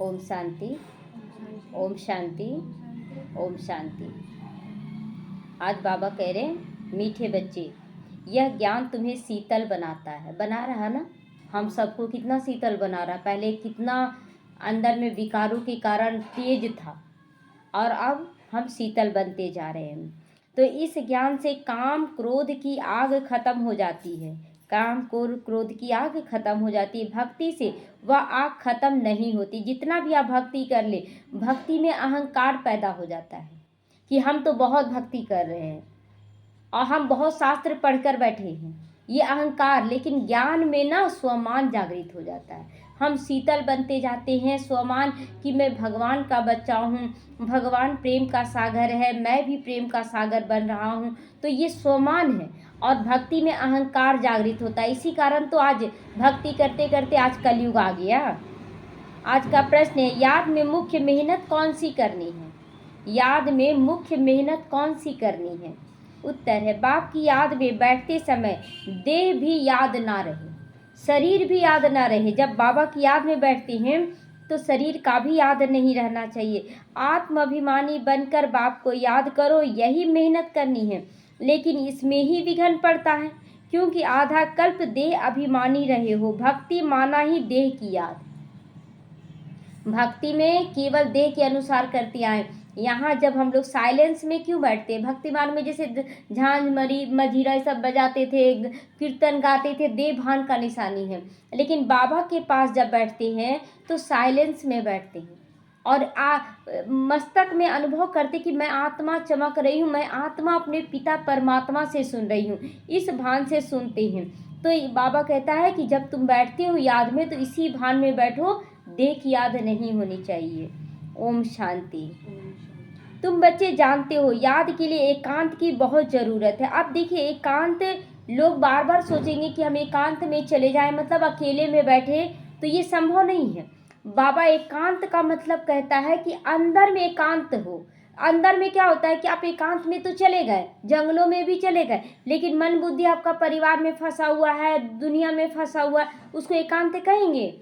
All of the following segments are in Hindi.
ओम शांति, ओम शांति, ओम शांति। आज बाबा कह रहे हैं, मीठे बच्चे, यह ज्ञान तुम्हें शीतल बनाता है। बना रहा ना, हम सबको कितना शीतल बना रहा। पहले कितना अंदर में विकारों के कारण तेज था और अब हम शीतल बनते जा रहे हैं। तो इस ज्ञान से काम क्रोध की आग खत्म हो जाती है। काम क्रोध की आग खत्म हो जाती है। भक्ति से वह आग खत्म नहीं होती। जितना भी आप भक्ति कर ले, भक्ति में अहंकार पैदा हो जाता है कि हम तो बहुत भक्ति कर रहे हैं और हम बहुत शास्त्र पढ़कर बैठे हैं, ये अहंकार। लेकिन ज्ञान में ना स्वमान जागृत हो जाता है। हम शीतल बनते जाते हैं। स्वमान कि मैं भगवान का बच्चा हूँ, भगवान प्रेम का सागर है, मैं भी प्रेम का सागर बन रहा हूँ। तो ये स्वमान है और भक्ति में अहंकार जागृत होता है। इसी कारण तो आज भक्ति करते करते आज कलयुग आ गया। आज का प्रश्न है, याद में मुख्य मेहनत कौन सी करनी है? याद में मुख्य मेहनत कौन सी करनी है? उत्तर है, बाप की याद में बैठते समय देह भी याद ना रहे, शरीर भी याद ना रहे। जब बाबा की याद में बैठते हैं तो शरीर का भी याद नहीं रहना चाहिए। आत्माभिमानी बनकर बाप को याद करो, यही मेहनत करनी है। लेकिन इसमें ही विघ्न पड़ता है, क्योंकि आधा कल्प देह अभिमानी रहे हो। भक्ति माना ही देह की याद। भक्ति में केवल देह के अनुसार करते आए। यहाँ जब हम लोग साइलेंस में क्यों बैठते हैं? भक्तिमान में जैसे झांझ मरी मजीरा सब बजाते थे, कीर्तन गाते थे, देह भान का निशानी है। लेकिन बाबा के पास जब बैठते हैं तो साइलेंस में बैठते हैं और मस्तक में अनुभव करते कि मैं आत्मा चमक रही हूँ, मैं आत्मा अपने पिता परमात्मा से सुन रही हूँ। इस भान से सुनते हैं। तो बाबा कहता है कि जब तुम बैठते हो याद में तो इसी भान में बैठो, देह की याद नहीं होनी चाहिए। ओम शांति। तुम बच्चे जानते हो याद के लिए एकांत की बहुत ज़रूरत है। अब देखिए, एकांत, लोग बार बार सोचेंगे कि हम एकांत में चले जाएं, मतलब अकेले में बैठे, तो ये संभव नहीं है। बाबा एकांत का मतलब कहता है कि अंदर में एकांत हो। अंदर में क्या होता है कि आप एकांत में तो चले गए, जंगलों में भी चले गए, लेकिन मन बुद्धि आपका परिवार में फंसा हुआ है, दुनिया में फंसा हुआ है, उसको एकांत कहेंगे?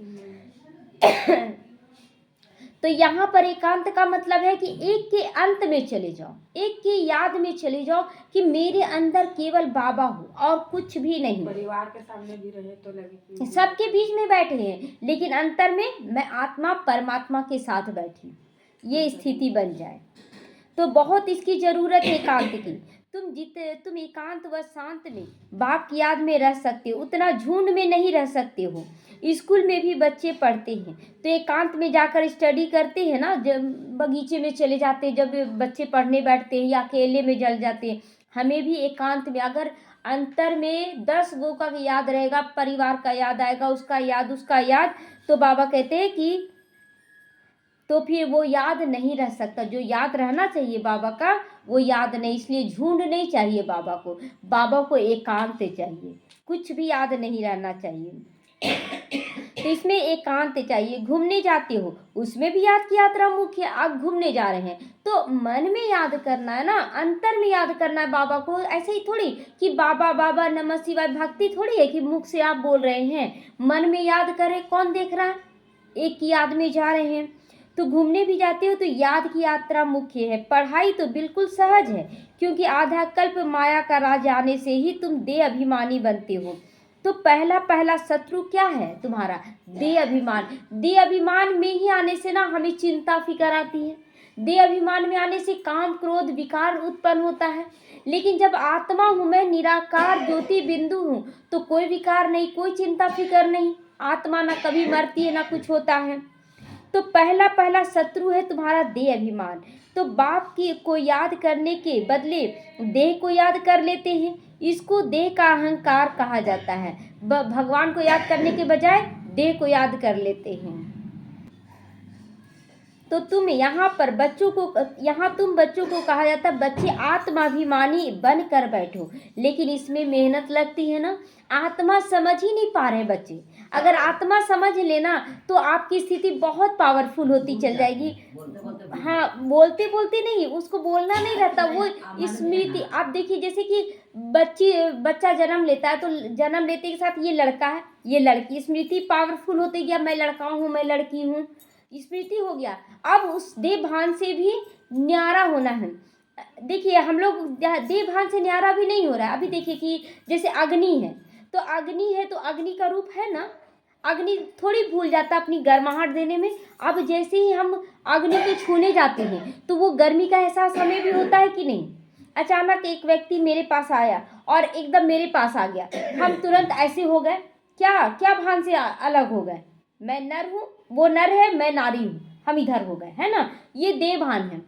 तो यहाँ पर एकांत का मतलब है कि एक के अंत में चले जाओ, एक की याद में चले जाओ कि मेरे अंदर केवल बाबा हो और कुछ भी नहीं। परिवार के सामने भी रहे तो लगे कि सबके बीच में बैठे हैं, लेकिन अंतर में मैं आत्मा परमात्मा के साथ बैठी, ये स्थिति बन जाए। तो बहुत इसकी जरूरत है एकांत की। तुम एकांत व शांत में बाप की याद में रह सकते हो, उतना झुंड में नहीं रह सकते हो। स्कूल में भी बच्चे पढ़ते हैं तो एकांत में जाकर स्टडी करते हैं ना, जब बगीचे में चले जाते हैं, जब बच्चे पढ़ने बैठते हैं या अकेले में जल जाते हैं। हमें भी एकांत में, अगर अंतर में 10 गो का याद रहेगा, परिवार का याद आएगा, उसका याद, तो बाबा कहते हैं कि तो फिर वो याद नहीं रह सकता। जो याद रहना चाहिए बाबा का, वो याद नहीं। इसलिए झुंड नहीं चाहिए बाबा को, बाबा को एकांत चाहिए, कुछ भी याद नहीं रहना चाहिए। तो इसमें एकांत चाहिए। घूमने जाते हो, उसमें भी याद की यात्रा मुख्य है। आप घूमने जा रहे हैं तो मन में याद करना है ना, अंतर में याद करना है बाबा को। ऐसे ही थोड़ी कि बाबा बाबा नमः शिवाय, भक्ति थोड़ी है कि मुख से आप बोल रहे हैं। मन में याद करें, कौन देख रहा है? एक की याद में जा रहे हैं। तो घूमने भी जाते हो तो याद की यात्रा मुख्य है। पढ़ाई तो बिल्कुल सहज है, क्योंकि आधा कल्प माया का राज आने से ही तुम देह अभिमानी बनते हो। तो पहला शत्रु क्या है तुम्हारा? देह अभिमान। देह अभिमान में ही आने से ना हमें चिंता फिकर आती है। देह अभिमान में आने से काम क्रोध विकार उत्पन्न होता है। लेकिन जब आत्मा हूँ मैं, निराकार ज्योति बिंदु हूँ, तो कोई विकार नहीं, कोई चिंता फिकर नहीं। आत्मा ना कभी मरती है ना कुछ होता है। तो पहला शत्रु है तुम्हारा देह अभिमान। तो बाप की को याद करने के बदले देह को याद कर लेते हैं, इसको देह का अहंकार कहा जाता है। भगवान को याद करने के बजाय देह को याद कर लेते हैं। तो तुम तुम बच्चों को कहा जाता है बच्चे आत्माभिमानी बनकर बैठो। लेकिन इसमें मेहनत लगती है ना, आत्मा समझ ही नहीं पा रहे बच्चे। अगर आत्मा समझ लेना तो आपकी स्थिति बहुत पावरफुल होती चल जाएगी। हाँ, बोलते बोलते नहीं, उसको बोलना नहीं रहता, वो स्मृति। आप देखिए, जैसे कि बच्चा जन्म लेता है तो जन्म लेते के साथ ये लड़का है, ये लड़की, स्मृति पावरफुल होती है कि अब मैं लड़का हूँ, मैं लड़की हूँ। स्मृति हो गया। अब उस देह भान से भी न्यारा होना है। देखिए हम लोग देह भान से न्यारा भी नहीं हो रहा है। अभी देखिए कि जैसे अग्नि है, तो अग्नि है तो अग्नि का रूप है ना, अग्नि थोड़ी भूल जाता अपनी गर्माहट देने में। अब जैसे ही हम अग्नि को छूने जाते हैं तो वो गर्मी का एहसास हमें भी होता है कि नहीं। अचानक एक व्यक्ति मेरे पास आया और एकदम मेरे पास आ गया, हम तुरंत ऐसे हो गए, क्या क्या भान से अलग हो गए। मैं नर हूँ, वो नर है, मैं नारी हूँ, हम इधर हो गए, है ना। ये देह भान है।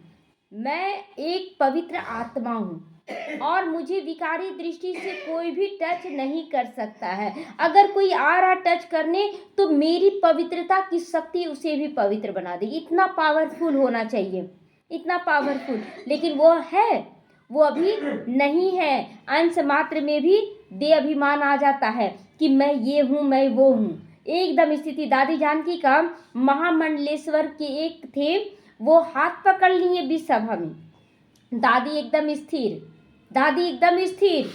मैं एक पवित्र आत्मा हूँ और मुझे विकारी दृष्टि से कोई भी टच नहीं कर सकता है। अगर कोई आ रहा टच करने तो मेरी पवित्रता की शक्ति उसे भी पवित्र बना देगी। इतना पावरफुल होना चाहिए, इतना पावरफुल। लेकिन वो है, वो अभी नहीं है। अंश मात्र में भी दे अभिमान आ जाता है कि मैं ये हूँ, मैं वो हूँ। एकदम स्थिति। दादी जानकी का महामंडलेश्वर के एक थे, वो हाथ पकड़ लिए बीच सभा में। दादी एकदम स्थिर, दादी एकदम स्थिर,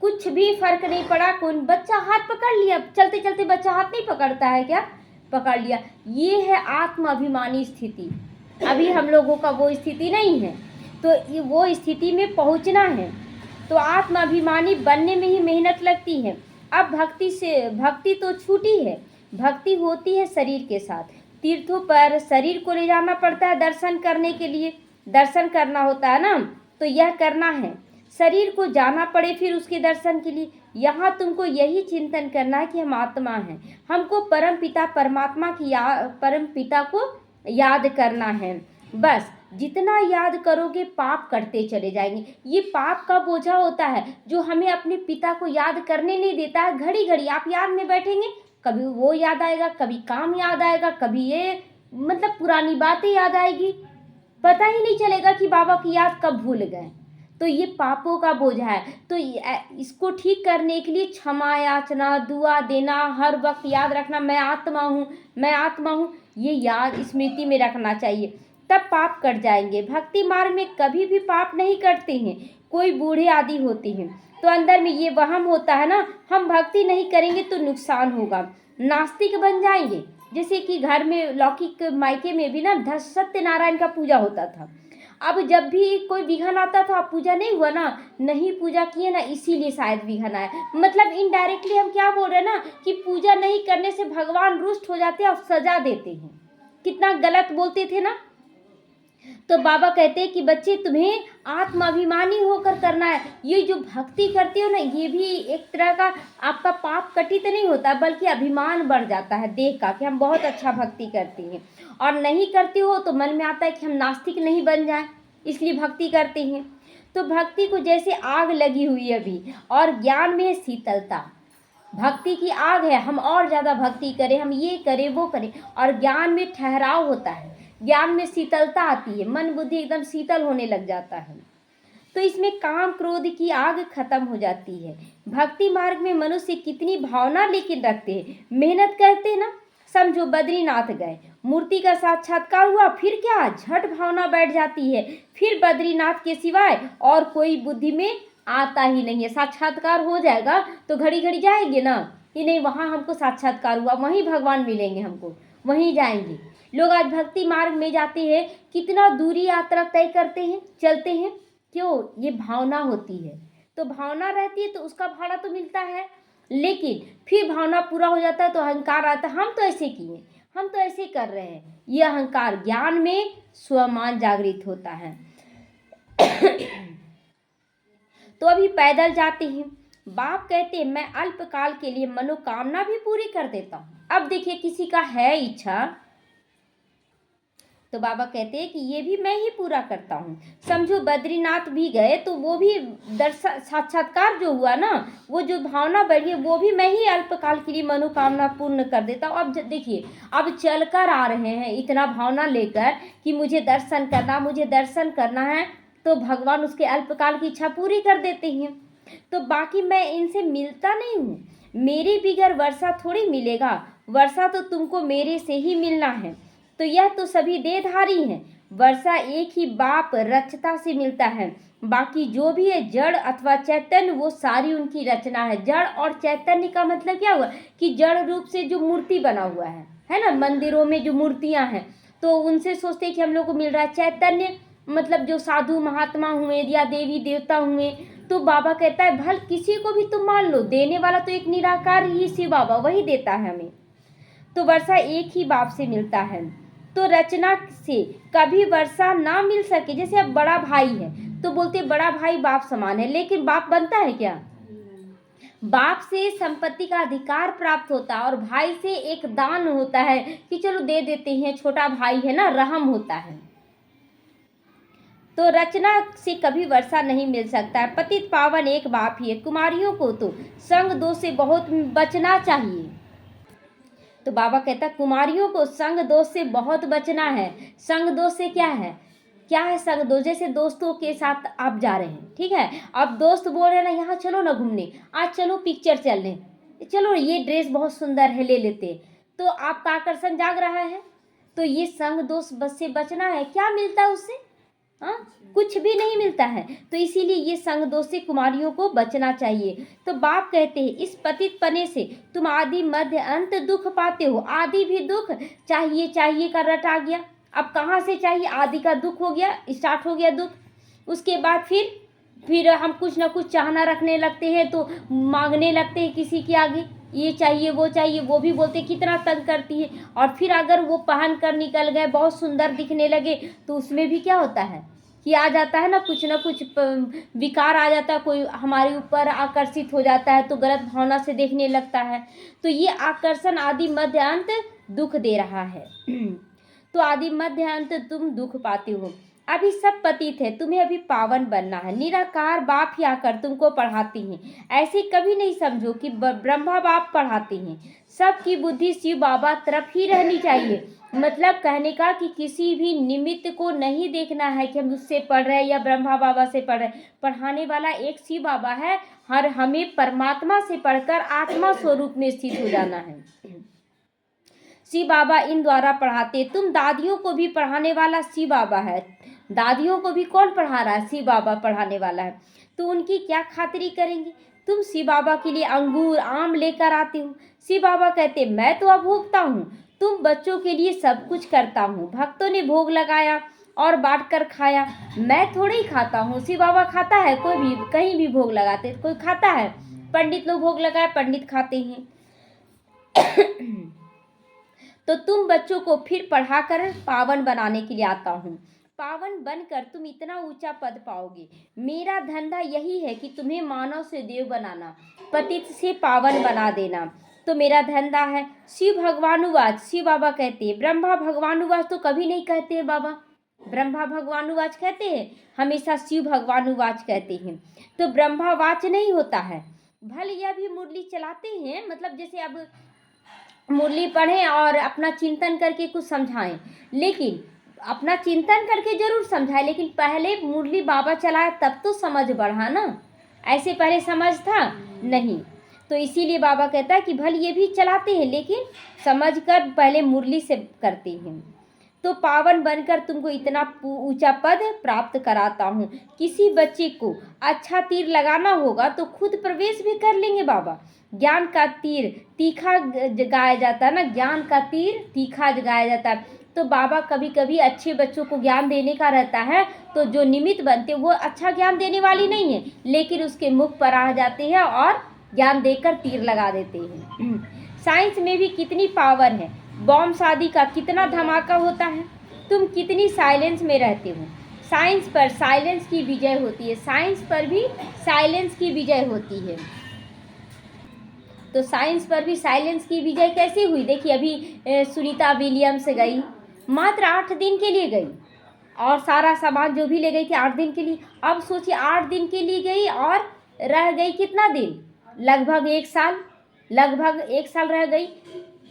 कुछ भी फर्क नहीं पड़ा। कौन बच्चा हाथ पकड़ लिया, चलते चलते बच्चा हाथ नहीं पकड़ता है क्या, पकड़ लिया। ये है आत्म अभिमानी स्थिति। अभी हम लोगों का वो स्थिति नहीं है, तो ये वो स्थिति में पहुंचना है। तो आत्म अभिमानी बनने में ही मेहनत लगती है। अब भक्ति तो छूटी है, भक्ति होती है शरीर के साथ। तीर्थों पर शरीर को ले जाना पड़ता है दर्शन करने के लिए, दर्शन करना होता है ना, तो यह करना है, शरीर को जाना पड़े फिर उसके दर्शन के लिए। यहाँ तुमको यही चिंतन करना है कि हम आत्मा हैं, हमको परम पिता परमात्मा की परम पिता को याद करना है। बस जितना याद करोगे पाप करते चले जाएंगे। ये पाप का बोझा होता है जो हमें अपने पिता को याद करने नहीं देता है। घड़ी घड़ी आप याद में बैठेंगे, कभी वो याद आएगा, कभी काम याद आएगा, कभी ये मतलब पुरानी बातें याद आएगी, पता ही नहीं चलेगा कि बाबा की याद कब भूल गए। तो ये पापों का बोझा है। तो इसको ठीक करने के लिए क्षमा याचना, दुआ देना, हर वक्त याद रखना मैं आत्मा हूँ, मैं आत्मा हूँ, ये याद स्मृति में रखना चाहिए, तब पाप कट जाएंगे। भक्ति मार्ग में कभी भी पाप नहीं कटते हैं। कोई बूढ़े आदि होते हैं तो अंदर में ये वहम होता है ना, हम भक्ति नहीं करेंगे तो नुकसान होगा, नास्तिक बन जाएंगे। जैसे कि घर में लौकिक मायके में भी ना सत्यनारायण का पूजा होता था। अब जब भी कोई विघन आता था, पूजा नहीं हुआ ना, नहीं पूजा किए ना, इसीलिए शायद विघन आया। मतलब इनडायरेक्टली हम क्या बोल रहे हैं ना कि पूजा नहीं करने से भगवान रुष्ट हो जाते हैं और सजा देते हैं। कितना गलत बोलते थे ना। तो बाबा कहते हैं कि बच्चे तुम्हें आत्माभिमानी होकर करना है। ये जो भक्ति करते हो ना, ये भी एक तरह का आपका पाप कटित नहीं होता, बल्कि अभिमान बढ़ जाता है देह का कि हम बहुत अच्छा भक्ति करते हैं। और नहीं करते हो तो मन में आता है कि हम नास्तिक नहीं बन जाएं, इसलिए भक्ति करते हैं। तो भक्ति को जैसे आग लगी हुई है अभी, और ज्ञान में है शीतलता। भक्ति की आग है, हम और ज़्यादा भक्ति करें, हम ये करें वो करें। और ज्ञान में ठहराव होता है, ज्ञान में शीतलता आती है, मन बुद्धि एकदम शीतल होने लग जाता है। तो इसमें काम क्रोध की आग खत्म हो जाती है। भक्ति मार्ग में मनुष्य कितनी भावना लेकिन रखते हैं, मेहनत करते हैं ना। समझो बद्रीनाथ गए, मूर्ति का साक्षात्कार हुआ, फिर क्या झट भावना बैठ जाती है, फिर बद्रीनाथ के सिवाय और कोई बुद्धि में आता ही नहीं है। साक्षात्कार हो जाएगा तो घड़ी घड़ी जाएंगे ना कि नहीं वहाँ हमको साक्षात्कार हुआ, वहीं भगवान मिलेंगे हमको, वहीं जाएंगे। लोग आज भक्ति मार्ग में जाते हैं, कितना दूरी यात्रा तय करते हैं, चलते हैं, क्यों? ये भावना होती है। तो भावना रहती है तो उसका भाड़ा तो मिलता है, लेकिन फिर भावना पूरा हो जाता है तो अहंकार आता है, हम तो ऐसे किए, हम तो ऐसे कर रहे हैं। ये अहंकार, ज्ञान में स्वमान जागृत होता है। तो अभी पैदल जाते हैं, बाप कहते हैं मैं अल्पकाल के लिए मनोकामना भी पूरी कर देता हूँ। अब देखिए किसी का है इच्छा, तो बाबा कहते हैं कि ये भी मैं ही पूरा करता हूँ। समझो बद्रीनाथ भी गए तो वो भी दर्शन साक्षात्कार जो हुआ ना, वो जो भावना बढ़ी, वो भी मैं ही अल्पकाल के लिए मनोकामना पूर्ण कर देता हूँ। अब देखिए, अब चल कर आ रहे हैं इतना भावना लेकर कि मुझे दर्शन करना, मुझे दर्शन करना है, तो भगवान उसके अल्पकाल की इच्छा पूरी कर देते हैं। तो बाकी मैं इनसे मिलता नहीं हूँ, मेरे बिगर वर्षा थोड़ी मिलेगा, वर्षा तो तुमको मेरे से ही मिलना है। तो यह तो सभी देहधारी हैं, वर्षा एक ही बाप रचता से मिलता है, बाकी जो भी है जड़ अथवा चैतन्य वो सारी उनकी रचना है। जड़ और चैतन्य का मतलब क्या हुआ कि जड़ रूप से जो मूर्ति बना हुआ है ना, मंदिरों में जो मूर्तियां हैं, तो उनसे सोचते हैं कि हम लोग को मिल रहा है चैतन्य, मतलब जो साधु महात्मा हुए या देवी देवता हुए। तो बाबा कहता है भल किसी को भी तुम मान लो, देने वाला तो एक निराकार ही शिव बाबा, वही देता है हमें। तो वर्षा एक ही बाप से मिलता है। तो रचना से कभी वर्षा ना मिल सके, जैसे अब बड़ा भाई है तो बोलते बड़ा भाई बाप समान है, लेकिन बाप बनता है क्या? बाप से संपत्ति का अधिकार प्राप्त होता है और भाई से एक दान होता है कि चलो दे देते हैं, छोटा भाई है ना, रहम होता है। तो रचना से कभी वर्षा नहीं मिल सकता है। पतित पावन एक बाप ही है। कुमारियों को तो संग दोष से बहुत बचना चाहिए। तो बाबा कहता है कुमारियों को संग दोष से बहुत बचना है। संग दोष से क्या है? क्या है संग दोष? जैसे दोस्तों के साथ आप जा रहे हैं, ठीक है, अब दोस्त बोल रहे हैं ना यहाँ चलो ना घूमने, आज चलो पिक्चर चलने, चलो ये ड्रेस बहुत सुंदर है ले लेते, तो आपका आकर्षण जाग रहा है। तो ये संग दोष बस से बचना है। क्या मिलता है उससे? हाँ, कुछ भी नहीं मिलता है। तो इसीलिए ये संग दोष से कुमारियों को बचना चाहिए। तो बाप कहते हैं इस पतित पने से तुम आदि मध्य अंत दुख पाते हो। आदि भी दुख, चाहिए चाहिए का रट आ गया। अब कहाँ से चाहिए? आदि का दुख हो गया, स्टार्ट हो गया दुख। उसके बाद फिर हम कुछ ना कुछ चाहना रखने लगते हैं, तो मांगने लगते हैं किसी के आगे, ये चाहिए वो चाहिए, वो भी बोलते कितना तंग करती है। और फिर अगर वो पहन कर निकल गए, बहुत सुंदर दिखने लगे, तो उसमें भी क्या होता है कि आ जाता है ना कुछ विकार आ जाता है, कोई हमारे ऊपर आकर्षित हो जाता है तो गलत भावना से देखने लगता है। तो ये आकर्षण आदि मध्य अंत दुख दे रहा है। तो आदि मध्य अंत तुम दुख पाते हो। अभी सब पतित है, तुम्हें अभी पावन बनना है। निराकार बाप ही आकर तुमको पढ़ाती हैं। ऐसे कभी नहीं समझो कि ब्रह्मा बाप पढ़ाते हैं। सबकी बुद्धि शिव बाबा तरफ ही रहनी चाहिए। मतलब कहने का कि किसी भी निमित्त को नहीं देखना है कि हम उससे पढ़ रहे हैं या ब्रह्मा बाबा से पढ़ रहे हैं। पढ़ाने वाला एक शिव बाबा है। हर हमें परमात्मा से पढ़कर आत्मा स्वरूप में स्थित हो जाना है। शिव बाबा इन द्वारा पढ़ाते। तुम दादियों को भी पढ़ाने वाला शिव बाबा है। दादियों को भी कौन पढ़ा रहा है? शिव बाबा पढ़ाने वाला है। तो उनकी क्या खातिरी करेंगे? तुम शिव बाबा के लिए अंगूर आम लेकर आते हो। शिव बाबा कहते मैं तो अभोक्ता हूँ, तुम बच्चों के लिए सब कुछ करता हूँ। भक्तों ने भोग लगाया और बांट कर खाया, मैं थोड़े ही खाता हूँ। शिव बाबा खाता है? कोई भी कहीं भी भोग लगाते कोई खाता है? पंडित लोग भोग लगाए, पंडित खाते हैं। तो तुम बच्चों को फिर पढ़ाकर पावन बनाने के लिए आता हूँ। पावन बनकर तुम इतना ऊंचा पद पाओगे। मेरा धंधा यही है कि तुम्हें मानव से देव बनाना, पतित से पावन बना देना। तो मेरा धंधा है। शिव भगवानुवाच, शिव बाबा कहते हैं। ब्रह्मा भगवानुवाच तो कभी नहीं कहते हैं बाबा। ब्रह्मा भगवानुवाच कहते हैं, हमेशा शिव भगवानुवाच कहते हैं। तो ब्रह्मावाच नहीं होता है। भले यह भी मुरली चलाते हैं, मतलब जैसे अब मुरली पढ़ें और अपना चिंतन करके कुछ समझाएं, लेकिन अपना चिंतन करके जरूर समझाएं, लेकिन पहले मुरली बाबा चलाया तब तो समझ बढ़ा ना। ऐसे पहले समझ था नहीं। तो इसीलिए बाबा कहता है कि भले ये भी चलाते हैं, लेकिन समझ कर पहले मुरली से करते हैं। तो पावन बनकर तुमको इतना ऊंचा पद प्राप्त कराता हूँ। किसी बच्चे को अच्छा तीर लगाना होगा तो खुद प्रवेश भी कर लेंगे बाबा। ज्ञान का तीर तीखा जगाया जाता है ना, ज्ञान का तीर तीखा जगाया जाता है। तो बाबा कभी कभी अच्छे बच्चों को ज्ञान देने का रहता है, तो जो निमित्त बनते वो अच्छा ज्ञान देने वाली नहीं है, लेकिन उसके मुख पर आ जाते हैं और ज्ञान देकर तीर लगा देते हैं। साइंस में भी कितनी पावर है। बॉम्ब शादी का कितना धमाका होता है। तुम कितनी साइलेंस में रहते हो। साइंस पर साइलेंस की विजय होती है। साइंस पर भी साइलेंस की विजय होती है। तो साइंस पर भी साइलेंस की विजय कैसे हुई? देखिए अभी सुनीता विलियम्स गई, मात्र 8 दिन के लिए गई, और सारा सामान जो भी ले गई थी 8 दिन के लिए। अब सोचिए 8 दिन के लिए गई और रह गई कितना दिन? लगभग 1 साल, लगभग 1 साल रह गई।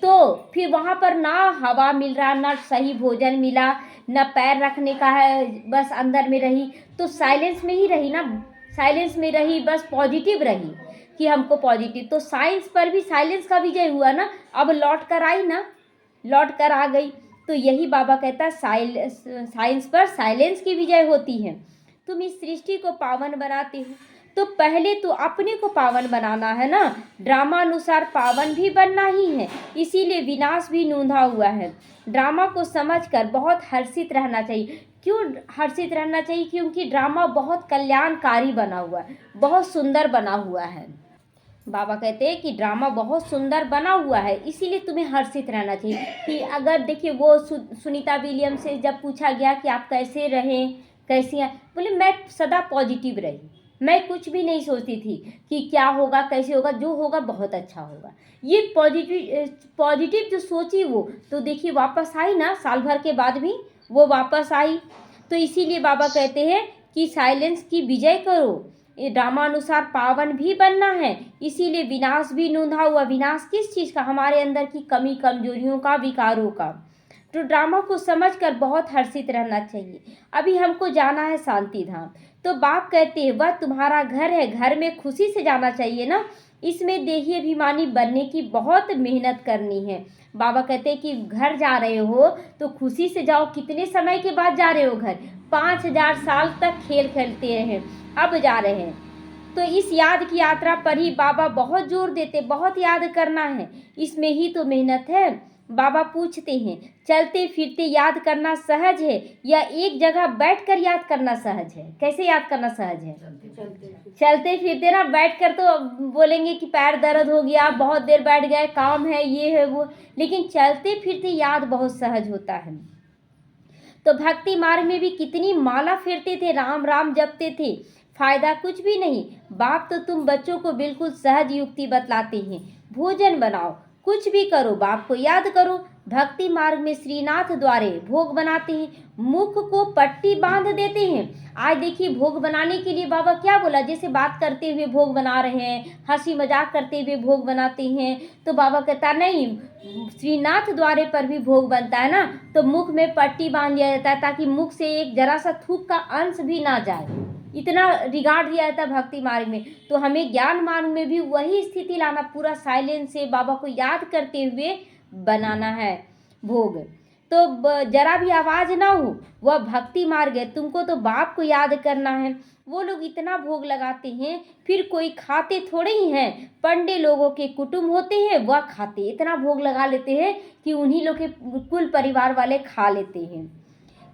तो फिर वहाँ पर ना हवा मिल रहा, ना सही भोजन मिला, ना पैर रखने का है, बस अंदर में रही। तो साइलेंस में ही रही ना, साइलेंस में रही, बस पॉजिटिव रही कि हमको पॉजिटिव। तो साइंस पर भी साइलेंस का विजय हुआ ना। अब लौट कर आई ना, लौट कर आ गई। तो यही बाबा कहता है साइंस पर साइलेंस की विजय होती है। तुम इस सृष्टि को पावन बनाते हो। तो पहले तो अपने को पावन बनाना है ना, ड्रामा अनुसार पावन भी बनना ही है, इसीलिए विनाश भी नूंधा हुआ है। ड्रामा को समझकर बहुत हर्षित रहना चाहिए। क्यों हर्षित रहना चाहिए? क्योंकि ड्रामा बहुत कल्याणकारी बना हुआ है, बहुत सुंदर बना हुआ है। बाबा कहते हैं कि ड्रामा बहुत सुंदर बना हुआ है, इसीलिए तुम्हें हर्षित रहना चाहिए। कि अगर देखिए वो सुनीता विलियम से जब पूछा गया कि आप कैसे रहें, कैसी हैं, बोले मैं सदा पॉजिटिव रही, मैं कुछ भी नहीं सोचती थी कि क्या होगा कैसे होगा, जो होगा बहुत अच्छा होगा। ये पॉजिटिव जो सोची वो तो देखिए वापस आई ना, साल भर के बाद भी वो वापस आई। तो इसीलिए बाबा कहते हैं कि साइलेंस की विजय करो, ये ड्रामानुसार पावन भी बनना है, इसीलिए विनाश भी नूंधा हुआ। विनाश किस चीज़ का? हमारे अंदर की कमी कमजोरियों का, विकारों का। तो ड्रामा को समझकर बहुत हर्षित रहना चाहिए। अभी हमको जाना है शांति धाम, तो बाप कहते हैं वह तुम्हारा घर है, घर में खुशी से जाना चाहिए ना। इसमें देही अभिमानी बनने की बहुत मेहनत करनी है। बाबा कहते हैं कि घर जा रहे हो तो खुशी से जाओ। कितने समय के बाद जा रहे हो घर? 5000 साल तक खेल खेलते रहे, अब जा रहे हैं। तो इस याद की यात्रा पर ही बाबा बहुत जोर देते, बहुत याद करना है, इसमें ही तो मेहनत है। बाबा पूछते हैं चलते फिरते याद करना सहज है या एक जगह बैठकर याद करना सहज है? कैसे याद करना सहज है? चलते फिरते ना, बैठकर तो बोलेंगे कि पैर दर्द हो गया, बहुत देर बैठ गए, काम है, ये है वो, लेकिन चलते फिरते याद बहुत सहज होता है। तो भक्ति मार्ग में भी कितनी माला फेरते थे, राम राम जपते थे, फायदा कुछ भी नहीं। बाप तो तुम बच्चों को बिल्कुल सहज युक्ति बतलाते हैं। भोजन बनाओ, कुछ भी करो, बाप को याद करो। भक्ति मार्ग में श्रीनाथ द्वारे भोग बनाते हैं, मुख को पट्टी बांध देते हैं। आज देखिए भोग बनाने के लिए बाबा क्या बोला, जैसे बात करते हुए भोग बना रहे हैं, हंसी मजाक करते हुए भोग बनाते हैं, तो बाबा कहता नहीं, श्रीनाथ द्वारे पर भी भोग बनता है ना, तो मुख में पट्टी बांध दिया जाता है ताकि मुख से एक जरा सा थूक का अंश भी ना जाए, इतना रिगार्ड दिया जाता है भक्ति मार्ग में। तो हमें ज्ञान मार्ग में भी वही स्थिति लाना, पूरा साइलेंस से बाबा को याद करते हुए बनाना है भोग। तो जरा भी आवाज ना हो, वह भक्ति मार्ग है। तुमको तो बाप को याद करना है। वो लोग इतना भोग लगाते हैं, फिर कोई खाते थोड़े ही हैं। पंडे लोगों के कुटुंब होते हैं, वह खाते, इतना भोग लगा लेते हैं कि उन्हीं लोग के कुल परिवार वाले खा लेते हैं।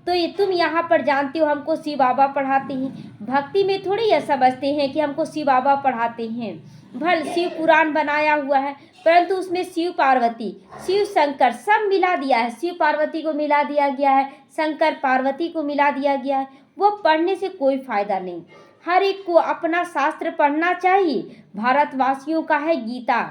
तो ये तुम यहाँ पर जानते हो हमको शिव बाबा पढ़ाते हैं, भक्ति में थोड़ी यह समझते हैं कि हमको शिव बाबा पढ़ाते हैं। भल शिव पुराण बनाया हुआ है, परंतु उसमें शिव पार्वती, शिव शंकर सब मिला दिया है। शिव पार्वती को मिला दिया गया है, शंकर पार्वती को मिला दिया गया है। वो पढ़ने से कोई फायदा नहीं। हर एक को अपना शास्त्र पढ़ना चाहिए। भारतवासियों का है गीता,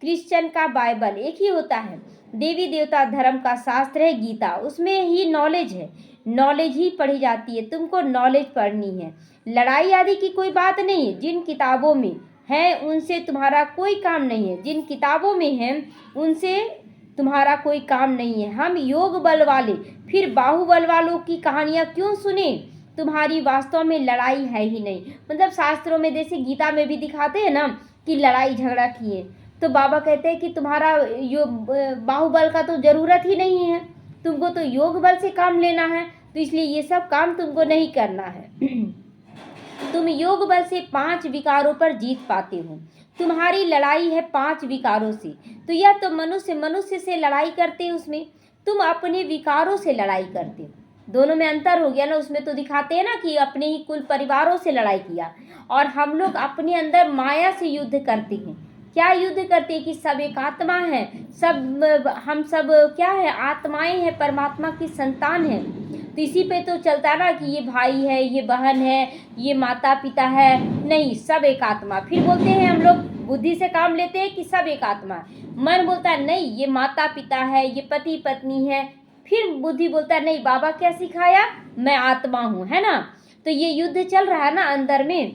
क्रिश्चियन का बाइबल, एक ही होता है। देवी देवता धर्म का शास्त्र है गीता, उसमें ही नॉलेज है, नॉलेज ही पढ़ी जाती है। तुमको नॉलेज पढ़नी है, लड़ाई आदि की कोई बात नहीं है। जिन किताबों में है उनसे तुम्हारा कोई काम नहीं है, जिन किताबों में है उनसे तुम्हारा कोई काम नहीं है। हम योग बल वाले, फिर बाहुबल वालों की कहानियाँ क्यों सुने? तुम्हारी वास्तव में लड़ाई है ही नहीं। मतलब शास्त्रों में जैसे गीता में भी दिखाते हैं ना कि लड़ाई झगड़ा किए, तो बाबा कहते हैं कि तुम्हारा बाहुबल का तो ज़रूरत ही नहीं है, तुमको तो योग बल से काम लेना है, तो इसलिए ये सब काम तुमको नहीं करना है। तुम योग बल से 5 विकारों पर जीत पाते हो। तुम्हारी लड़ाई है 5 विकारों से, तो यह तो मनुष्य से लड़ाई करते हैं, उसमें तुम अपने विकारों से लड़ाई करते हो। दोनों में अंतर हो गया ना। उसमें तो दिखाते हैं ना कि अपने ही कुल परिवारों से लड़ाई किया, और हम लोग अपने अंदर माया से युद्ध करते हैं। क्या युद्ध करते हैं कि सब एक आत्मा है, सब हम सब क्या है, आत्माएं हैं, परमात्मा की संतान है। तो इसी पे तो चलता ना कि ये भाई है, ये बहन है, ये माता पिता है, नहीं, सब एक आत्मा। फिर बोलते हैं हम लोग बुद्धि से काम लेते हैं कि सब एक आत्मा है। मन बोलता है नहीं, ये माता पिता है, ये पति पत्नी है। फिर बुद्धि बोलता है नहीं, बाबा क्या सिखाया, मैं आत्मा हूँ, है ना। तो ये युद्ध चल रहा है ना अंदर में।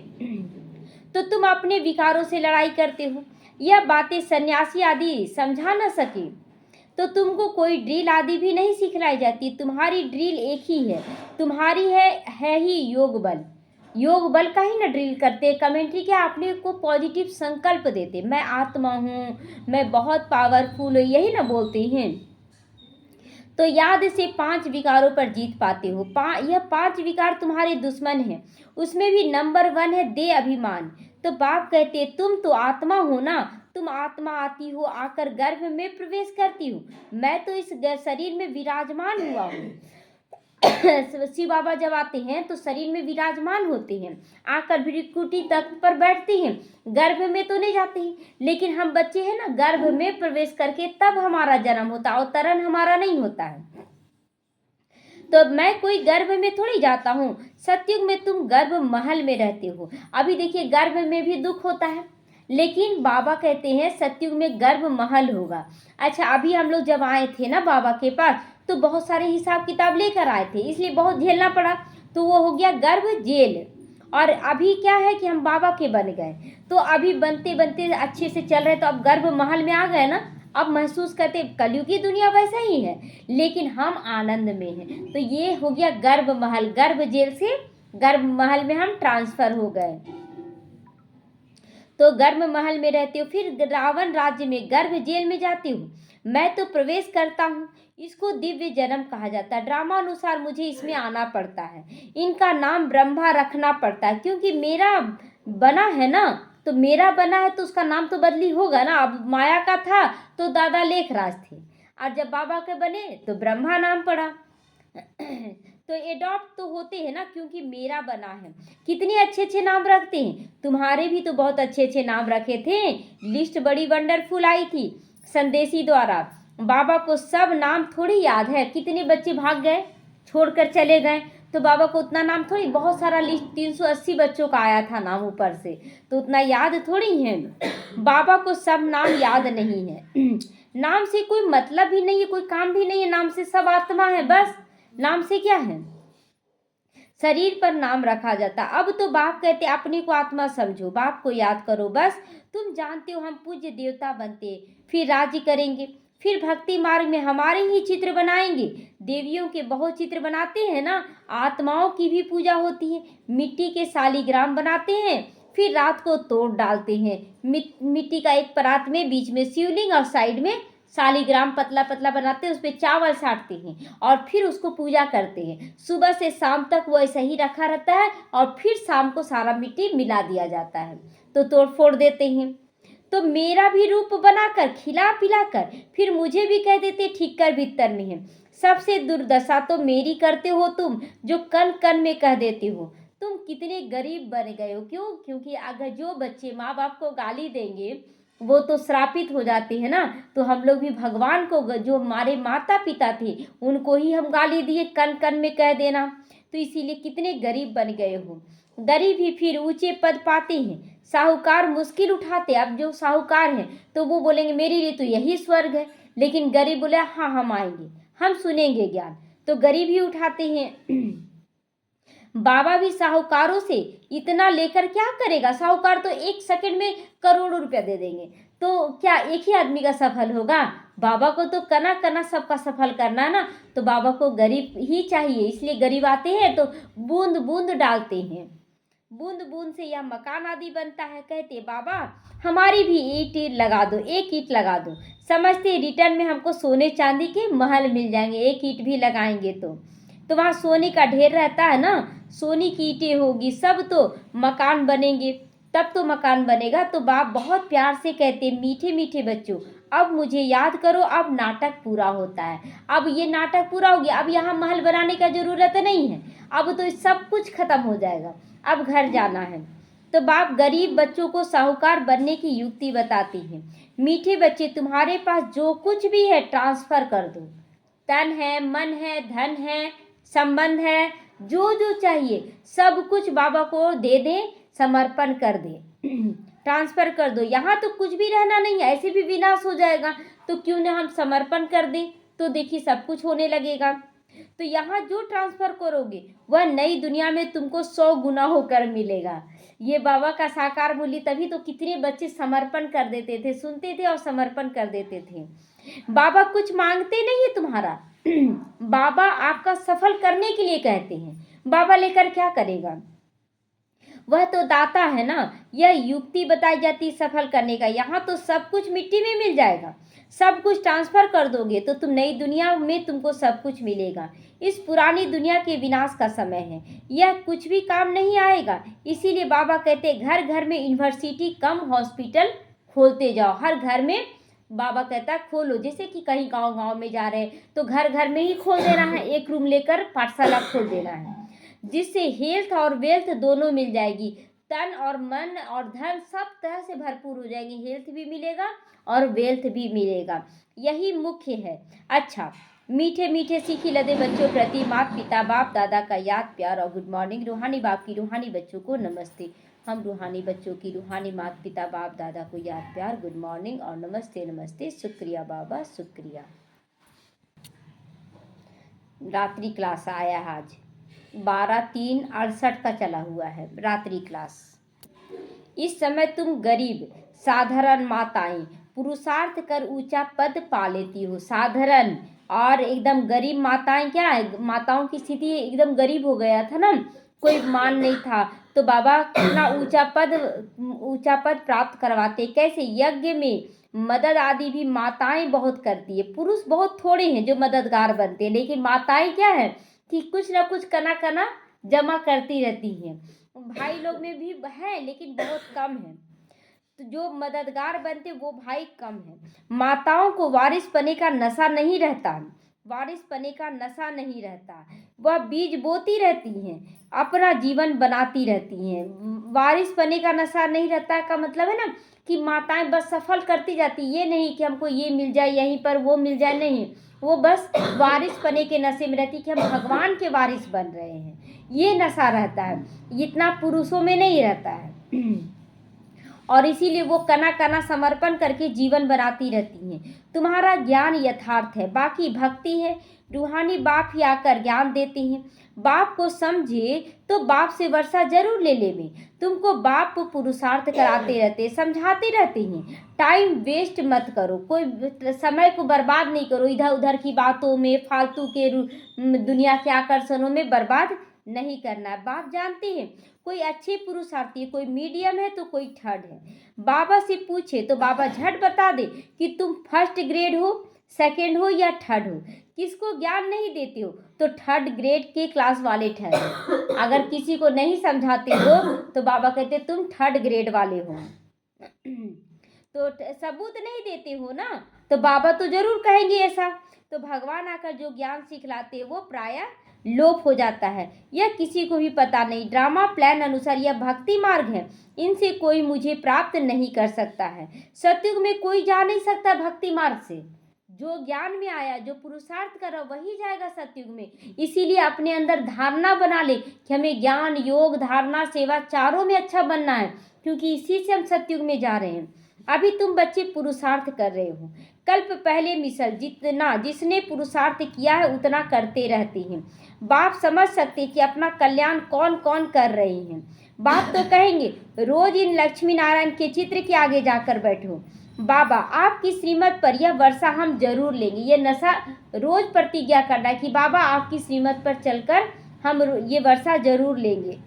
तो तुम अपने विकारों से लड़ाई करते हो। यह बातें सन्यासी आदि समझा न सके तो तुमको कोई ड्रिल आदि भी नहीं सिखलाई जाती। तुम्हारी ड्रिल एक ही है, तुम्हारी है ही योग बल। योग बल का ही ना ड्रिल करते। कमेंट्री क्या अपने को पॉजिटिव संकल्प देते, मैं आत्मा हूँ, मैं बहुत पावरफुल हूँ, यही ना बोलते हैं। तो याद से 5 विकारों पर जीत पाते हो। यह 5 विकार तुम्हारे दुश्मन हैं। उसमें भी नंबर 1 है दे अभिमान। तो बाप कहते तुम तो आत्मा हो ना, तुम आत्मा आती हो, आकर गर्भ में प्रवेश करती हो। मैं तो इस शरीर में विराजमान हुआ हूँ। शिव बाबा जब आते हैं तो शरीर में विराजमान होते हैं, आकर भृकुटी तख्त पर बैठते हैं, गर्भ में तो नहीं जाते हैं। लेकिन हम बच्चे हैं ना, गर्भ में प्रवेश करके तब हमारा जन्म होता है, अवतरण हमारा नहीं होता है। तो मैं कोई गर्भ में थोड़ी जाता हूँ। सतयुग में तुम गर्भ महल में रहते हो। अभी देखिए गर्भ में भी दुख होता है, लेकिन बाबा कहते हैं सतयुग में गर्भ महल होगा। अच्छा, अभी हम लोग जब आए थे ना बाबा के पास, तो बहुत सारे हिसाब किताब लेकर आए थे, इसलिए बहुत झेलना पड़ा। तो वो हो गया गर्भ जेल। और अभी क्या है कि हम बाबा के बन गए, तो अभी बनते बनते अच्छे से चल रहे, तो अब गर्भ महल में आ गए ना। अब महसूस करते कलयुग की दुनिया वैसा ही है, लेकिन हम आनंद में हैं। तो ये हो गया गर्भ महल। गर्भ जेल से गर्भ महल में हम ट्रांसफर हो गए। तो गर्भ महल में रहते हो, फिर रावण राज्य में गर्भ जेल में जाती हूँ। मैं तो प्रवेश करता हूँ। इसको दिव्य जन्म कहा जाता है। ड्रामा अनुसार मुझे इसमें आना पड़ता है। इनका नाम ब्रह्मा रखना पड़ता है, क्योंकि मेरा बना है ना, तो मेरा बना है तो उसका नाम तो बदली होगा ना। अब माया का था तो दादा लेखराज थे, और जब बाबा के बने तो ब्रह्मा नाम पड़ा। तो एडॉप्ट तो होते हैं ना, क्योंकि मेरा बना है। कितने अच्छे अच्छे नाम रखते हैं। तुम्हारे भी तो बहुत अच्छे अच्छे नाम रखे थे। लिस्ट बड़ी वंडरफुल आई थी संदेशी द्वारा। बाबा को सब नाम थोड़ी याद है। कितने बच्चे भाग गए, छोड़कर चले गए, तो बाबा को उतना नाम थोड़ी। बहुत सारा लिस्ट 380 बच्चों का आया था नाम ऊपर से, तो उतना याद थोड़ी है। बाबा को सब नाम याद नहीं है। नाम से कोई मतलब ही नहीं है, कोई काम भी नहीं है। नाम से सब आत्मा है, बस नाम से क्या है। शरीर पर नाम रखा जाता। अब तो बाप कहते अपने को आत्मा समझो, बाप को याद करो बस। तुम जानते हो हम पूज्य देवता बनते, फिर राज्य करेंगे, फिर भक्ति मार्ग में हमारे ही चित्र बनाएंगे। देवियों के बहुत चित्र बनाते हैं ना, आत्माओं की भी पूजा होती है। मिट्टी के शालिग्राम बनाते हैं, फिर रात को तोड़ डालते हैं। मिट्टी का एक परात में बीच में शिवलिंग और साइड में शालिग्राम पतला पतला बनाते हैं, उस पर चावल साटते हैं और फिर उसको पूजा करते हैं। सुबह से शाम तक वो ऐसा ही रखा रहता है, और फिर शाम को सारा मिट्टी मिला दिया जाता है, तो तोड़ फोड़ देते हैं। तो मेरा भी रूप बनाकर खिला पिला कर फिर मुझे भी कह देते ठीक कर भीतर में है। सबसे दुर्दशा तो मेरी करते हो तुम, जो कन कन में कह देते हो। तुम कितने गरीब बन गए हो। क्यों? क्योंकि अगर जो बच्चे माँ बाप को गाली देंगे वो तो श्रापित हो जाते हैं ना। तो हम लोग भी भगवान को, जो हमारे माता पिता थे उनको ही हम गाली दिए, कन कन में कह देना। तो इसीलिए कितने गरीब बन गए हो। गरीब ही फिर ऊंचे पद पाते हैं, साहूकार मुश्किल उठाते। अब जो साहूकार हैं तो वो बोलेंगे मेरे लिए तो यही स्वर्ग है, लेकिन गरीब बोले हाँ हम आएंगे, हम सुनेंगे ज्ञान, तो गरीब ही उठाते हैं। बाबा भी साहूकारों से इतना लेकर क्या करेगा। साहूकार तो 1 सेकंड में करोड़ों रुपया दे देंगे, तो क्या एक ही आदमी का सफल होगा। बाबा को तो कना कना सबका सफल करना ना, तो बाबा को गरीब ही चाहिए। इसलिए गरीब आते हैं तो बूंद बूंद डालते हैं, बूंद बूंद से यह मकान आदि बनता है। कहते बाबा हमारी भी ईंट लगा दो, 1 ईंट लगा दो। समझते रिटर्न में हमको सोने चांदी के महल मिल जाएंगे, 1 ईंट भी लगाएंगे तो वहाँ सोने का ढेर रहता है ना, सोने की ईंटें होगी, सब तो मकान बनेंगे, तब तो मकान बनेगा। तो बाप बहुत प्यार से कहते मीठे मीठे बच्चों अब मुझे याद करो, अब नाटक पूरा होता है। अब ये नाटक पूरा हो गया, अब यहाँ महल बनाने का जरूरत नहीं है, अब तो सब कुछ खत्म हो जाएगा, अब घर जाना है। तो बाप गरीब बच्चों को साहूकार बनने की युक्ति बताती है। मीठे बच्चे तुम्हारे पास जो कुछ भी है ट्रांसफर कर दो। तन है, मन है, धन है, संबंध है, जो जो चाहिए सब कुछ बाबा को दे दे, समर्पण कर दे, ट्रांसफर कर दो। यहाँ तो कुछ भी रहना नहीं है, ऐसे भी विनाश हो जाएगा, तो क्यों ना हम समर्पण कर दें, तो देखिए सब कुछ होने लगेगा। तो यहाँ जो ट्रांसफर करोगे वह नई दुनिया में तुमको 100 गुना होकर मिलेगा। ये बाबा का साकार मूल्य, तभी तो कितने बच्चे समर्पण कर देते थे, सुनते थे और समर्पण कर देते थे। बाबा कुछ मांगते नहीं है तुम्हारा, बाबा आपका सफल करने के लिए कहते हैं। बाबा लेकर क्या करेगा, वह तो दाता है ना। यह युक्ति बताई जाती सफल करने का। यहाँ तो सब कुछ मिट्टी में मिल जाएगा, सब कुछ ट्रांसफ़र कर दोगे तो तुम नई दुनिया में तुमको सब कुछ मिलेगा। इस पुरानी दुनिया के विनाश का समय है, यह कुछ भी काम नहीं आएगा। इसीलिए बाबा कहते हैं घर घर में यूनिवर्सिटी कम हॉस्पिटल खोलते जाओ। हर घर में बाबा कहता है खोलो। जैसे कि कहीं गांव-गांव में जा रहे हैं तो घर घर में ही खोल देना है, एक रूम लेकर पाठशाला खोल देना है, जिससे हेल्थ और वेल्थ दोनों मिल जाएगी। तन और मन और धन सब तरह से भरपूर हो जाएंगे, हेल्थ भी मिलेगा और वेल्थ भी मिलेगा। यही मुख्य है। अच्छा, मीठे मीठे सीखी लदे बच्चों प्रति माता पिता बाप दादा का याद प्यार और गुड मॉर्निंग। रूहानी बाप की रूहानी बच्चों को नमस्ते। हम रूहानी बच्चों की रूहानी माता पिता बाप दादा को याद प्यार गुड मॉर्निंग और नमस्ते नमस्ते। शुक्रिया बाबा, शुक्रिया। रात्रि क्लास आया आज 12/3/68 का चला हुआ है रात्रि क्लास। इस समय तुम गरीब साधारण माताएं पुरुषार्थ कर ऊंचा पद पा लेती हो। साधारण और एकदम गरीब माताएं क्या है, माताओं की स्थिति एकदम गरीब हो गया था ना, कोई मान नहीं था, तो बाबा कितना ऊंचा पद प्राप्त करवाते। कैसे? यज्ञ में मदद आदि भी माताएं बहुत करती है, पुरुष बहुत थोड़े हैं जो मददगार बनते हैं, लेकिन माताएं क्या है कि कुछ ना कुछ कना जमा करती रहती हैं। भाई लोग में भी है लेकिन बहुत कम है, तो जो मददगार बनते वो भाई कम है। माताओं को वारिस पने का नशा नहीं रहता, वारिस पने का नशा नहीं रहता। वह बीज बोती रहती हैं, अपना जीवन बनाती रहती हैं। वारिस पने का नशा नहीं रहता का मतलब है ना कि माताएं बस सफल करती जाती, ये नहीं कि हमको ये मिल जाए यहीं पर वो मिल जाए, नहीं, वो बस वारिस पने के नशे में रहती कि हम भगवान के वारिस बन रहे हैं, ये नशा रहता है। इतना पुरुषों में नहीं रहता है और इसीलिए वो कना समर्पण करके जीवन बनाती रहती हैं। तुम्हारा ज्ञान यथार्थ है, बाकी भक्ति है। रूहानी बाप ही आकर ज्ञान देते हैं। बाप को समझे तो बाप से वर्षा जरूर ले लेवे। तुमको बाप पुरुषार्थ कराते रहते, समझाते रहते हैं। टाइम वेस्ट मत करो, कोई समय को बर्बाद नहीं करो इधर उधर की बातों में, फालतू के दुनिया के आकर्षणों में बर्बाद नहीं करना है। बाप जानते हैं कोई अच्छे पुरुषार्थी है, कोई मीडियम है तो कोई थर्ड है। बाबा से पूछे तो बाबा झट बता दे कि तुम फर्स्ट ग्रेड हो, सेकंड हो या थर्ड हो। किसको ज्ञान नहीं देते हो तो थर्ड ग्रेड के क्लास वाले ठहरे। अगर किसी को नहीं समझाते हो तो बाबा कहते तुम थर्ड ग्रेड वाले हो। तो सबूत नहीं देते हो ना, तो बाबा तो जरूर कहेंगे ऐसा। तो भगवान आकर जो ज्ञान सिखलाते वो प्रायः लोप हो जाता है, यह किसी को भी पता नहीं। ड्रामा प्लान अनुसार यह भक्ति मार्ग है, इनसे कोई मुझे प्राप्त नहीं कर सकता है। सतयुग में कोई जा नहीं सकता भक्ति मार्ग से। जो ज्ञान में आया, जो पुरुषार्थ कर रहा वही जाएगा सतयुग में। इसीलिए अपने अंदर धारणा बना ले कि हमें ज्ञान, योग, धारणा, सेवा चारों में अच्छा बनना है, क्योंकि इसी से हम सतयुग में जा रहे हैं। अभी तुम बच्चे पुरुषार्थ कर रहे हो, कल्प पहले मिसल जिसने पुरुषार्थ किया है उतना करते रहते हैं। बाप समझ सकते कि अपना कल्याण कौन कौन कर रहे हैं। बाप तो कहेंगे रोज इन लक्ष्मी नारायण के चित्र के आगे जाकर बैठो। बाबा आपकी श्रीमत पर यह वर्षा हम जरूर लेंगे। ये नशा रोज प्रतिज्ञा करना है कि बाबा आपकी श्रीमत पर चलकर हम ये वर्षा जरूर लेंगे।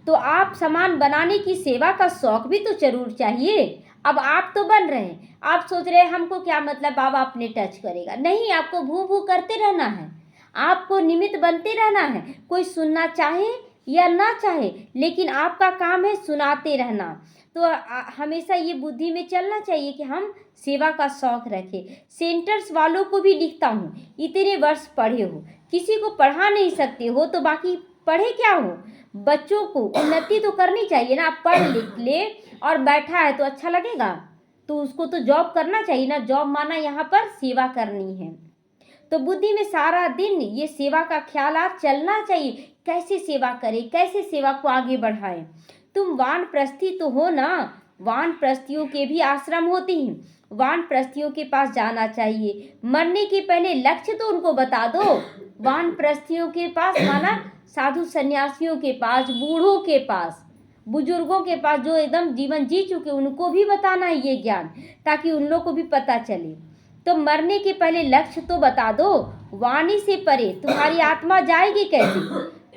तो आप सामान बनाने की सेवा का शौक भी तो जरूर चाहिए। अब आप तो बन रहे हैं, आप सोच रहे हैं हमको क्या मतलब बाबा अपने टच करेगा, नहीं, आपको भू भू करते रहना है, आपको निमित्त बनते रहना है। कोई सुनना चाहे या ना चाहे, लेकिन आपका काम है सुनाते रहना। तो हमेशा ये बुद्धि में चलना चाहिए कि हम सेवा का शौक रखें। सेंटर्स वालों को भी लिखता हूँ, इतने वर्ष पढ़े हो, किसी को पढ़ा नहीं सकते हो तो बाकी पढ़े क्या हो। बच्चों को उन्नति तो करनी चाहिए ना। पढ़ लिख ले और बैठा है तो अच्छा लगेगा, तो उसको तो जॉब करना चाहिए ना। जॉब माना यहाँ पर सेवा करनी है, तो बुद्धि में सारा दिन ये सेवा का ख्यालात चलना चाहिए। कैसे सेवा करें, कैसे सेवा को आगे बढ़ाएं। तुम वानप्रस्थी तो हो ना, वानप्रस्थियों के भी आश्रम होते हैं, वानप्रस्थियों के पास जाना चाहिए। मरने के पहले लक्ष्य तो उनको बता दो। वानप्रस्थियों के पास माना साधु सन्यासियों के पास, बूढ़ों के पास, बुजुर्गों के पास जो एकदम जीवन जी चुके, उनको भी बताना है ये ज्ञान, ताकि उन लोग को भी पता चले। तो मरने के पहले लक्ष्य तो बता दो। वाणी से परे तुम्हारी आत्मा जाएगी कैसे,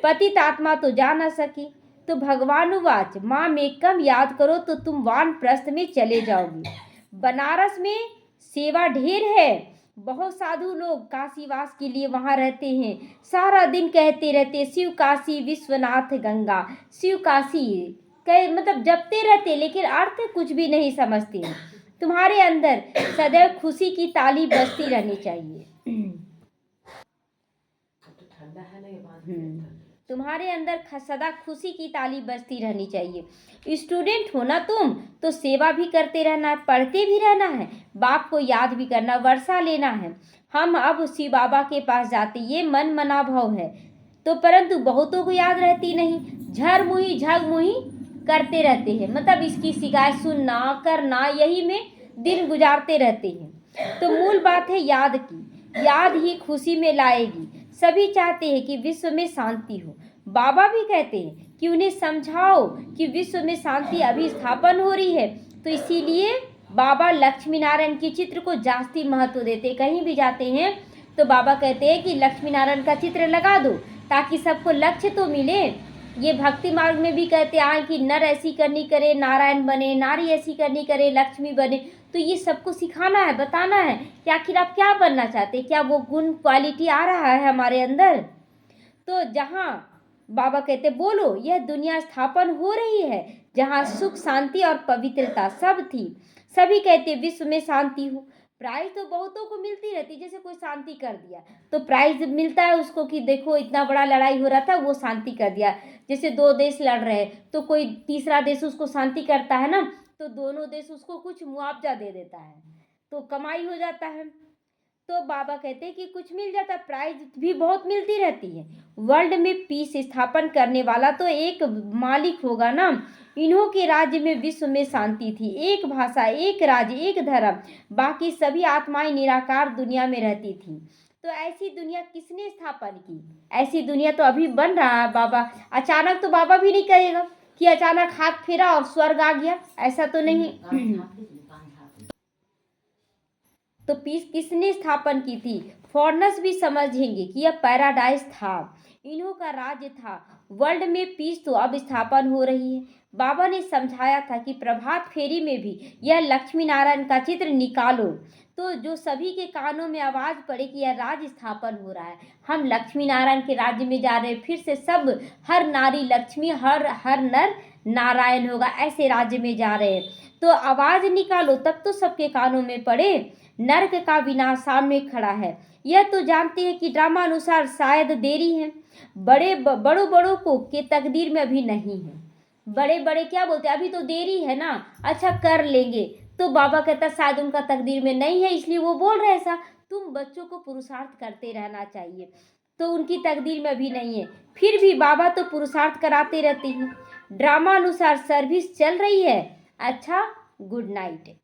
पतित आत्मा तो जा ना सकी। तो भगवानुवाच माँ में कम याद करो तो तुम वानप्रस्थ में चले जाओगे। बनारस में सेवा ढेर है, बहुत साधु लोग काशीवास के लिए वहाँ रहते हैं, सारा दिन कहते रहते शिव काशी विश्वनाथ गंगा, शिव काशी कह मतलब जपते रहते, लेकिन अर्थ कुछ भी नहीं समझते। तुम्हारे अंदर सदैव खुशी की ताली बजती रहनी चाहिए। तुम्हारे अंदर सदा खुशी की ताली बजती रहनी चाहिए। स्टूडेंट हो ना तुम, तो सेवा भी करते रहना है, पढ़ते भी रहना है, बाप को याद भी करना, वर्षा लेना है। हम अब शिव बाबा के पास जाते, ये मन मना भाव है, तो परंतु बहुतों को याद रहती नहीं, झरमुही झगमुही करते रहते हैं, मतलब इसकी शिकायत सुनना करना, यही में दिन गुजारते रहते हैं। तो मूल बात है याद की, याद ही खुशी में लाएगी। सभी चाहते हैं कि विश्व में शांति हो। बाबा भी कहते हैं कि उन्हें समझाओ कि विश्व में शांति अभी स्थापन हो रही है, तो इसीलिए बाबा लक्ष्मी नारायण के चित्र को जास्ती महत्व देते। कहीं भी जाते हैं तो बाबा कहते हैं कि लक्ष्मी नारायण का चित्र लगा दो, ताकि सबको लक्ष्य तो मिले। ये भक्ति मार्ग में भी कहते आए कि नर ऐसी करनी करे नारायण बने, नारी ऐसी करनी करे लक्ष्मी बने। तो ये सबको सिखाना है, बताना है कि आखिर आप क्या बनना चाहते हैं, क्या वो गुण क्वालिटी आ रहा है हमारे अंदर। तो जहाँ बाबा कहते बोलो, यह दुनिया स्थापन हो रही है जहाँ सुख शांति और पवित्रता सब थी। सभी कहते विश्व में शांति हो। प्राइज तो बहुतों को मिलती रहती, जैसे कोई शांति कर दिया तो प्राइज मिलता है उसको कि देखो इतना बड़ा लड़ाई हो रहा था वो शांति कर दिया। जैसे दो देश लड़ रहे हैं तो कोई तीसरा देश उसको शांति करता है ना, तो दोनों देश उसको कुछ मुआवजा दे देता है, तो कमाई हो जाता है। तो बाबा कहते हैं कि कुछ मिल जाता, प्राइज भी बहुत मिलती रहती है। वर्ल्ड में पीस स्थापन करने वाला तो एक मालिक होगा ना। इन्हों के राज्य में विश्व में शांति थी, एक भाषा, एक राज्य, एक धर्म, बाकी सभी आत्माएं निराकार दुनिया में रहती थी। तो ऐसी दुनिया किसने स्थापन की? ऐसी दुनिया तो अभी बन रहा है बाबा। अचानक तो बाबा भी नहीं कहेगा कि अचानक हाथ फेरा और स्वर्ग आ गया, ऐसा तो नहीं। तो पीस किसने स्थापन की थी? फॉरनर्स भी समझेंगे कि यह पैराडाइज था, इन्हों का राज्य था। वर्ल्ड में पीस तो अब स्थापन हो रही है। बाबा ने समझाया था कि प्रभात फेरी में भी यह लक्ष्मी नारायण का चित्र निकालो, तो जो सभी के कानों में आवाज पड़े कि यह राज्य स्थापन हो रहा है, हम लक्ष्मी नारायण के राज्य में जा रहे हैं। फिर से सब हर नारी लक्ष्मी, हर नर नारायण होगा, ऐसे राज्य में जा रहे हैं। तो आवाज निकालो, तब तो सबके कानों में पड़े। नर्क का विनाश सामने खड़ा है। यह तो जानते हैं कि ड्रामा अनुसार शायद देरी है, बड़ों को के तकदीर में अभी नहीं है। बड़े क्या बोलते हैं, अभी तो देरी है ना, अच्छा कर लेंगे। तो बाबा कहता शायद उनका तकदीर में नहीं है, इसलिए वो बोल रहे ऐसा। तुम बच्चों को पुरुषार्थ करते रहना चाहिए, तो उनकी तकदीर में भी नहीं है। फिर भी बाबा तो पुरुषार्थ कराते रहते हैं। ड्रामा अनुसार सर्विस चल रही है। अच्छा, गुड नाइट।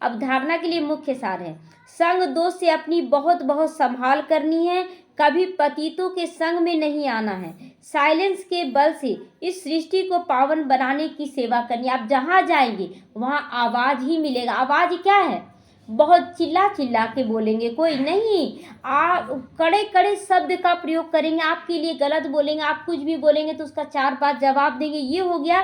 अवधारणा के लिए मुख्य सार है, संग दोष से अपनी बहुत बहुत संभाल करनी है, कभी पतितों के संग में नहीं आना है। साइलेंस के बल से इस सृष्टि को पावन बनाने की सेवा करनी। आप जहाँ जाएंगे वहाँ आवाज़ ही मिलेगा। आवाज़ क्या है? बहुत चिल्ला चिल्ला के बोलेंगे कोई नहीं, आप कड़े कड़े शब्द का प्रयोग करेंगे, आपके लिए गलत बोलेंगे, आप कुछ भी बोलेंगे तो उसका 4-5 जवाब देंगे, ये हो गया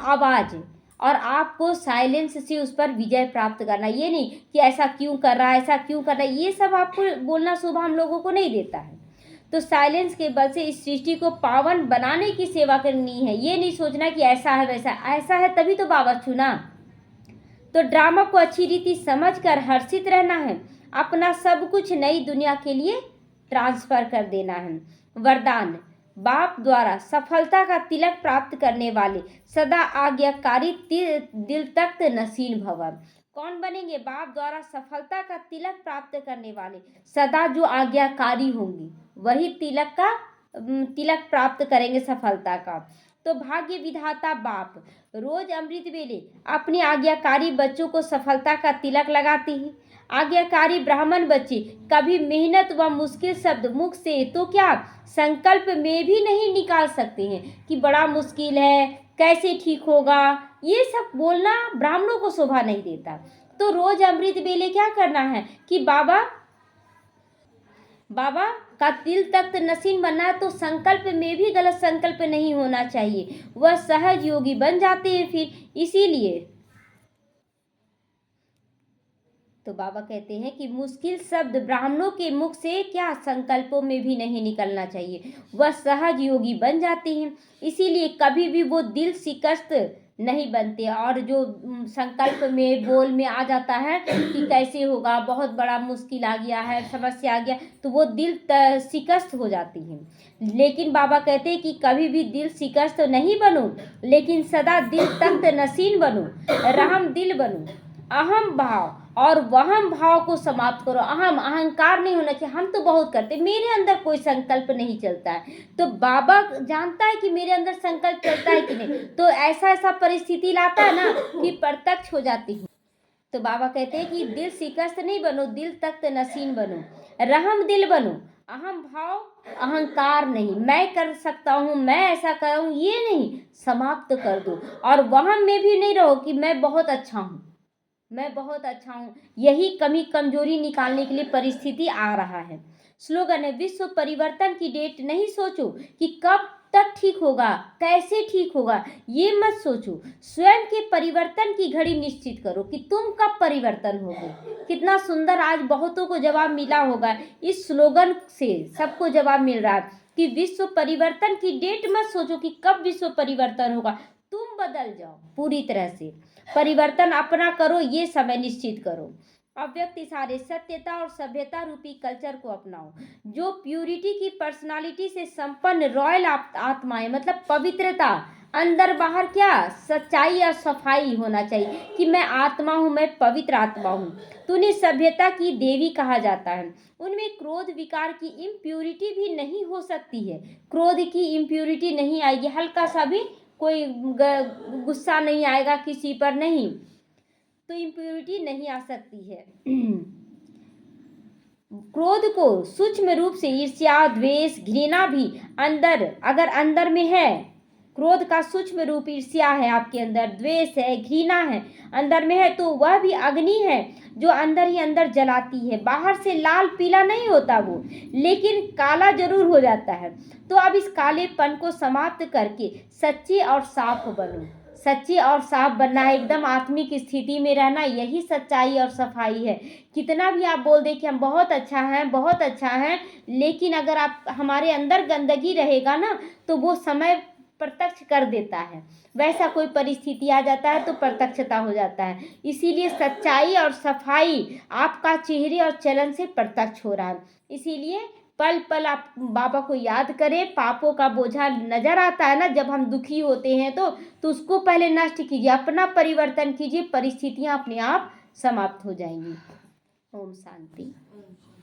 आवाज़। और आपको साइलेंस से उस पर विजय प्राप्त करना, ये नहीं कि ऐसा क्यों कर रहा है, ऐसा क्यों कर रहा है, ये सब आपको बोलना शोभा हम लोगों को नहीं देता है। तो साइलेंस के बल से इस सृष्टि को पावन बनाने की सेवा करनी है। ये नहीं सोचना कि ऐसा है वैसा, ऐसा है तभी तो बाबा चुना। तो ड्रामा को अच्छी रीति समझकर हर्षित रहना है, अपना सब कुछ नई दुनिया के लिए ट्रांसफर कर देना है। वरदान, बाप द्वारा सफलता का तिलक प्राप्त करने वाले सदा आज्ञाकारी दिल तख्त नसीन भवन। कौन बनेंगे? बाप द्वारा सफलता का तिलक प्राप्त करने वाले, सदा जो आज्ञाकारी होंगे वही तिलक प्राप्त करेंगे सफलता का। तो भाग्य विधाता बाप रोज अमृत वेले अपने आज्ञाकारी बच्चों को सफलता का तिलक लगाते हैं। आज्ञाकारी ब्राह्मण बच्चे कभी मेहनत व मुश्किल शब्द मुख से तो क्या संकल्प में भी नहीं निकाल सकते हैं कि बड़ा मुश्किल है, कैसे ठीक होगा, ये सब बोलना ब्राह्मणों को शोभा नहीं देता। तो रोज अमृत वेले क्या करना है कि बाबा का दिल तख्त नसीन बनना है, तो संकल्प में भी गलत संकल्प नहीं होना चाहिए, वह सहज योगी बन जाते हैं फिर। इसीलिए तो बाबा कहते हैं कि मुश्किल शब्द ब्राह्मणों के मुख से क्या संकल्पों में भी नहीं निकलना चाहिए, वह सहज योगी बन जाते हैं। इसीलिए कभी भी वो दिल शिकस्त नहीं बनते। और जो संकल्प में बोल में आ जाता है कि कैसे होगा, बहुत बड़ा मुश्किल आ गया है, समस्या आ गया, तो वो दिल शिकस्त हो जाती है। लेकिन बाबा कहते हैं कि कभी भी दिल शिकस्त नहीं बनो, लेकिन सदा दिल तख्त नसीन बनो, रहम दिल बनो, अहम भाव और वहम भाव को समाप्त करो। अहंकार नहीं होना चाहिए, हम तो बहुत करते, मेरे अंदर कोई संकल्प नहीं चलता है। तो बाबा जानता है कि मेरे अंदर संकल्प चलता है कि नहीं, तो ऐसा परिस्थिति लाता है ना कि प्रत्यक्ष हो जाती है। तो बाबा कहते हैं कि दिल शिकस्त नहीं बनो, दिल तख्त नसीन बनो, रहम दिल बनो, अहम भाव, अहंकार नहीं, मैं कर सकता हूँ, मैं ऐसा कर हूँ, ये नहीं, समाप्त कर दो। और वहम में भी नहीं रहो कि मैं बहुत अच्छा हूँ, मैं बहुत अच्छा हूँ। यही कमी कमजोरी निकालने के लिए परिस्थिति आ रहा है। स्लोगन है, विश्व परिवर्तन की डेट नहीं सोचो कि कब तक ठीक होगा, कैसे ठीक होगा, ये मत सोचो। स्वयं के परिवर्तन की घड़ी निश्चित करो कि तुम कब परिवर्तन होगे। कितना सुंदर आज बहुतों को जवाब मिला होगा, इस स्लोगन से सबको जवाब मिल रहा है कि विश्व परिवर्तन की डेट मत सोचो कि कब विश्व परिवर्तन होगा, तुम बदल जाओ पूरी तरह से, परिवर्तन अपना करो, ये समय निश्चित करो। अव्यक्त इशारे, सत्यता और सभ्यता रूपी कल्चर को अपनाओ। जो प्यूरिटी की पर्सनालिटी से संपन्न रॉयल आत्माएं, मतलब पवित्रता, अंदर बाहर क्या सच्चाई और सफाई होना चाहिए कि मैं आत्मा हूँ, मैं पवित्र आत्मा हूँ। तो उन्हें सभ्यता की देवी कहा जाता है। उनमें क्रोध विकार की इम्प्यूरिटी भी नहीं हो सकती है, क्रोध की इम्प्यूरिटी नहीं आएगी, हल्का सा भी कोई गुस्सा नहीं आएगा किसी पर, नहीं, तो इम्प्यूरिटी नहीं आ सकती है। क्रोध को सूक्ष्म रूप से ईर्ष्या, द्वेष, घृणा भी अगर अंदर में है, क्रोध का सूक्ष्म रूप ईर्ष्या है आपके अंदर, द्वेष है, घृणा है अंदर में है, तो वह भी अग्नि है जो अंदर ही अंदर जलाती है। बाहर से लाल पीला नहीं होता वो, लेकिन काला जरूर हो जाता है। तो अब इस कालेपन को समाप्त करके सच्ची और साफ बनो। सच्ची और साफ बनना है, एकदम आत्मिक स्थिति में रहना, यही सच्चाई और सफाई है। कितना भी आप बोल दें कि हम बहुत अच्छा हैं, बहुत अच्छा हैं, लेकिन अगर आप हमारे अंदर गंदगी रहेगा ना, तो वो समय प्रत्यक्ष कर देता है। वैसा कोई परिस्थिति आ जाता है तो प्रत्यक्षता हो जाता है। इसीलिए सच्चाई और सफाई आपका चेहरे और चलन से प्रत्यक्ष हो रहा है। इसीलिए पल पल आप बाबा को याद करें। पापों का बोझा नजर आता है ना जब हम दुखी होते हैं, तो उसको पहले नष्ट कीजिए, अपना परिवर्तन कीजिए, परिस्थितियां अपने आप समाप्त हो जाएंगी। ओम शांति।